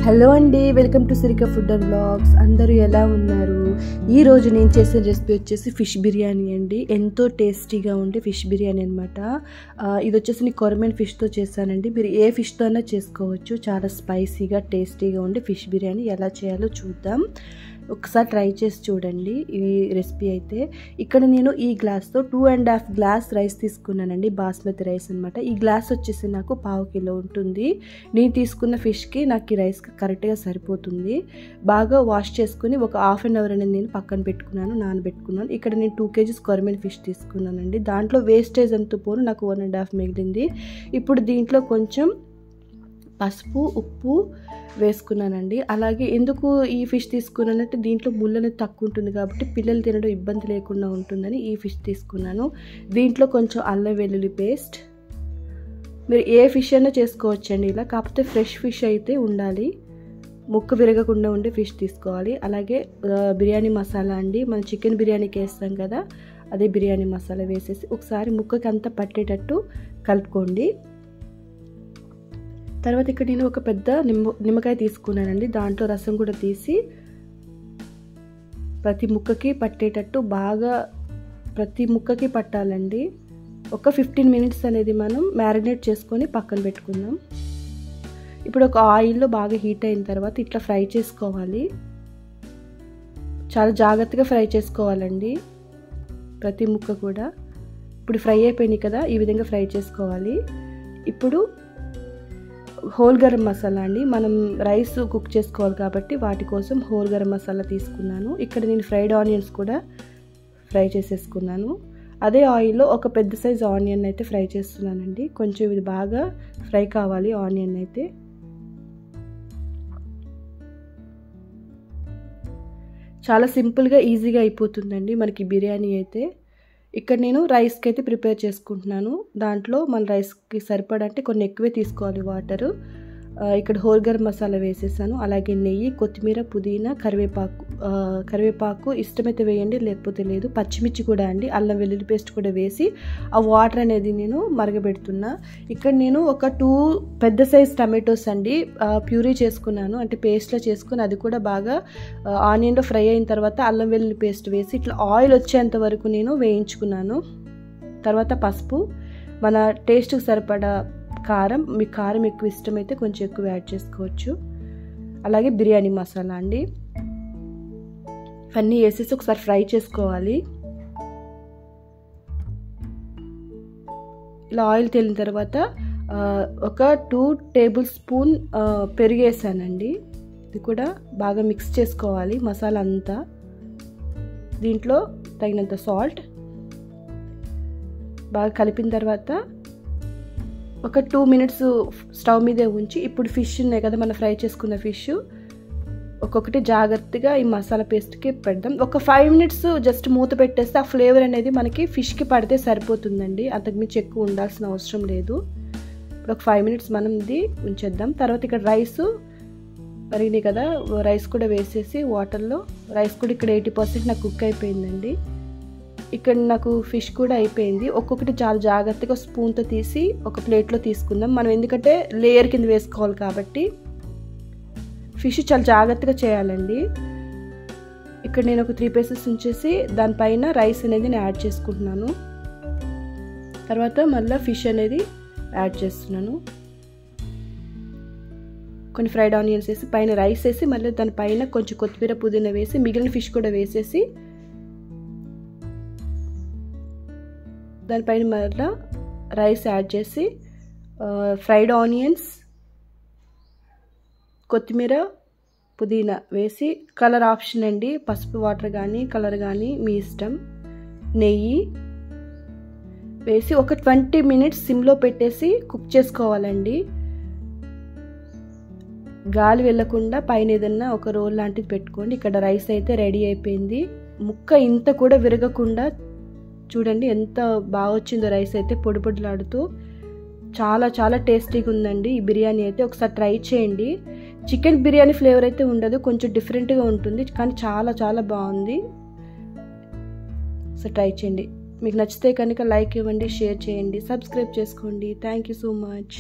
Hello అండి, welcome to Sirika food and blogs. అందరూ ఎలా ఉన్నారు? ఈరోజు నేను చేసిన రెసిపీ వచ్చేసి ఫిష్ బిర్యానీ అండి. ఎంతో టేస్టీగా ఉండే ఫిష్ బిర్యానీ అనమాట. ఇది వచ్చేసి నేను కొరమేన్ ఫిష్తో చేశానండి. మీరు ఏ ఫిష్తో అయినా చేసుకోవచ్చు. చాలా స్పైసీగా టేస్టీగా ఉండే ఫిష్ బిర్యానీ ఎలా చేయాలో చూద్దాం. ఒకసారి ట్రై చేసి చూడండి ఈ రెసిపీ అయితే. ఇక్కడ నేను ఈ గ్లాస్తో 2.5 గ్లాస్ రైస్ తీసుకున్నానండి, బాస్మతి రైస్ అనమాట. ఈ గ్లాస్ వచ్చేసి నాకు 1/2 కిలో ఉంటుంది. నేను తీసుకున్న ఫిష్కి నాకు ఈ రైస్కి కరెక్ట్గా సరిపోతుంది. బాగా వాష్ చేసుకుని ఒక హాఫ్ అన్ అవర్ అనేది నేను పక్కన పెట్టుకున్నాను, నానబెట్టుకున్నాను. ఇక్కడ నేను 2 kgs కొరమేన్ ఫిష్ తీసుకున్నానండి. దాంట్లో వేస్టేజ్ ఎంత పోను నాకు 1.5 మిగిలింది. ఇప్పుడు దీంట్లో కొంచెం పసుపు, ఉప్పు వేసుకున్నానండి. అలాగే ఎందుకు ఈ ఫిష్ తీసుకున్నానంటే దీంట్లో ముళ్ళు అనేది తక్కువ ఉంటుంది కాబట్టి పిల్లలు తినడం ఇబ్బంది లేకుండా ఉంటుందని ఈ ఫిష్ తీసుకున్నాను. దీంట్లో కొంచెం అల్లం వెల్లుల్లి పేస్ట్. మీరు ఏ ఫిష్ అయినా చేసుకోవచ్చండి ఇలా, కాకపోతే ఫ్రెష్ ఫిష్ అయితే ఉండాలి. ముక్క విరగకుండా ఉండే ఫిష్ తీసుకోవాలి. అలాగే బిర్యానీ మసాలా అండి, మనం చికెన్ బిర్యానీకి వేస్తాం కదా, అదే బిర్యానీ మసాలా వేసేసి ఒకసారి ముక్కకి అంతా పట్టేటట్టు కలుపుకోండి. తర్వాత ఇక్కడ నేను ఒక పెద్ద నిమ్మకాయ తీసుకున్నానండి. దాంట్లో రసం కూడా తీసి ప్రతి ముక్కకి పట్టేటట్టు బాగా ప్రతి ముక్కకి పట్టాలండి. ఒక 15 minutes అనేది మనం మ్యారినేట్ చేసుకొని పక్కన పెట్టుకుందాం. ఇప్పుడు ఒక ఆయిల్లో బాగా హీట్ అయిన తర్వాత ఇట్లా ఫ్రై చేసుకోవాలి. చాలా జాగ్రత్తగా ఫ్రై చేసుకోవాలండి ప్రతి ముక్క కూడా. ఇప్పుడు ఫ్రై అయిపోయినాయి కదా, ఈ విధంగా ఫ్రై చేసుకోవాలి. ఇప్పుడు హోల్ గరం మసాలా అండి, మనం రైస్ కుక్ చేసుకోవాలి కాబట్టి వాటి కోసం హోల్ గరం మసాలా తీసుకున్నాను. ఇక్కడ నేను ఫ్రైడ్ ఆనియన్స్ కూడా ఫ్రై చేసేసుకున్నాను. అదే ఆయిల్లో ఒక పెద్ద సైజ్ ఆనియన్ అయితే ఫ్రై చేస్తున్నానండి. కొంచెం ఇది బాగా ఫ్రై కావాలి ఆనియన్ అయితే. చాలా సింపుల్గా ఈజీగా అయిపోతుందండి మనకి బిర్యానీ అయితే. ఇక్కడ నేను రైస్కి అయితే ప్రిపేర్ చేసుకుంటున్నాను. దాంట్లో మన రైస్కి సరిపడంటే కొన్ని ఎక్కువే తీసుకోవాలి వాటరు. ఇక్కడ హోల్ గరం మసాలా వేసేసాను. అలాగే నెయ్యి, కొత్తిమీర, పుదీనా, కరివేపాకు ఇష్టమైతే వేయండి, లేకపోతే లేదు. పచ్చిమిర్చి కూడా అండి, అల్లం వెల్లుల్లి పేస్ట్ కూడా వేసి ఆ వాటర్ అనేది నేను మరగబెడుతున్నా. ఇక్కడ నేను ఒక 2 పెద్ద సైజ్ టమాటోస్ అండి ప్యూరీ చేసుకున్నాను, అంటే పేస్ట్లో చేసుకుని అది కూడా బాగా ఆనియన్లో ఫ్రై అయిన తర్వాత అల్లం వెల్లుల్లి పేస్ట్ వేసి ఇట్లా ఆయిల్ వచ్చేంత వరకు నేను వేయించుకున్నాను. తర్వాత పసుపు, మన టేస్ట్కి సరిపడా కారం, మీకు కారం ఎక్కువ ఇష్టమైతే కొంచెం ఎక్కువ యాడ్ చేసుకోవచ్చు. అలాగే బిర్యానీ మసాలా అండి, ఇవన్నీ వేసేసి ఒకసారి ఫ్రై చేసుకోవాలి. ఇలా ఆయిల్ తేలిన తర్వాత ఒక 2 టేబుల్ స్పూన్ పెరుగు వేసానండి. ఇది కూడా బాగా మిక్స్ చేసుకోవాలి మసాలా అంతా. దీంట్లో తగినంత సాల్ట్ బాగా కలిపిన తర్వాత ఒక 2 minutes స్టవ్ మీదే ఉంచి ఇప్పుడు ఫిష్ ఉన్నాయి కదా మనం ఫ్రై చేసుకున్న ఫిష్ ఒక్కొక్కటి జాగ్రత్తగా ఈ మసాలా పేస్ట్కి పెడదాం. ఒక 5 minutes జస్ట్ మూత పెట్టేస్తే ఆ ఫ్లేవర్ అనేది మనకి ఫిష్కి పడితే సరిపోతుందండి, అంతకుమించి ఎక్కువ ఉండాల్సిన అవసరం లేదు. ఇప్పుడు ఒక 5 minutes మనం ఇది ఉంచేద్దాం. తర్వాత ఇక్కడ రైస్ మరిగినాయి కదా, రైస్ కూడా వేసేసి వాటర్లో, రైస్ కూడా ఇక్కడ 80% నాకు కుక్ అయిపోయిందండి. ఇక్కడ నాకు ఫిష్ కూడా అయిపోయింది. ఒక్కొక్కటి చాలా జాగ్రత్తగా స్పూన్తో తీసి ఒక ప్లేట్లో తీసుకుందాం మనం, ఎందుకంటే లేయర్ కింద వేసుకోవాలి కాబట్టి ఫిష్ చాలా జాగ్రత్తగా చేయాలండి. ఇక్కడ నేను ఒక 3 pieces ఉంచేసి దానిపైన రైస్ అనేది నేను యాడ్ చేసుకుంటున్నాను. తర్వాత మళ్ళీ ఫిష్ అనేది యాడ్ చేస్తున్నాను. కొన్ని ఫ్రైడ్ ఆనియన్స్ వేసి పైన రైస్ వేసి మళ్ళీ దానిపైన కొంచెం కొత్తిమీర, పుదీనా వేసి మిగిలిన ఫిష్ కూడా వేసేసి దానిపైన మళ్ళీ రైస్ యాడ్ చేసి ఫ్రైడ్ ఆనియన్స్, కొత్తిమీర, పుదీనా వేసి కలర్ ఆప్షన్ అండి, పసుపు వాటర్ కానీ కలర్ కానీ మీ ఇష్టం. నెయ్యి వేసి ఒక 20 minutes సిమ్లో పెట్టేసి కుక్ చేసుకోవాలండి. గాలి వెళ్ళకుండా పైన ఏదన్నా ఒక రోల్ లాంటిది పెట్టుకోండి. ఇక్కడ రైస్ అయితే రెడీ అయిపోయింది. ముక్క ఇంత కూడా విరగకుండా చూడండి ఎంత బాగా వచ్చిందో రైస్ అయితే, పొడి పొడిలాడుతూ చాలా చాలా టేస్టీగా ఉందండి ఈ బిర్యానీ అయితే. ఒకసారి ట్రై చేయండి. చికెన్ బిర్యానీ ఫ్లేవర్ అయితే ఉండదు, కొంచెం డిఫరెంట్గా ఉంటుంది, కానీ చాలా చాలా బాగుంది. ఒకసారి ట్రై చేయండి. మీకు నచ్చితే కనుక లైక్ ఇవ్వండి, షేర్ చేయండి, సబ్స్క్రైబ్ చేసుకోండి. Thank you so much.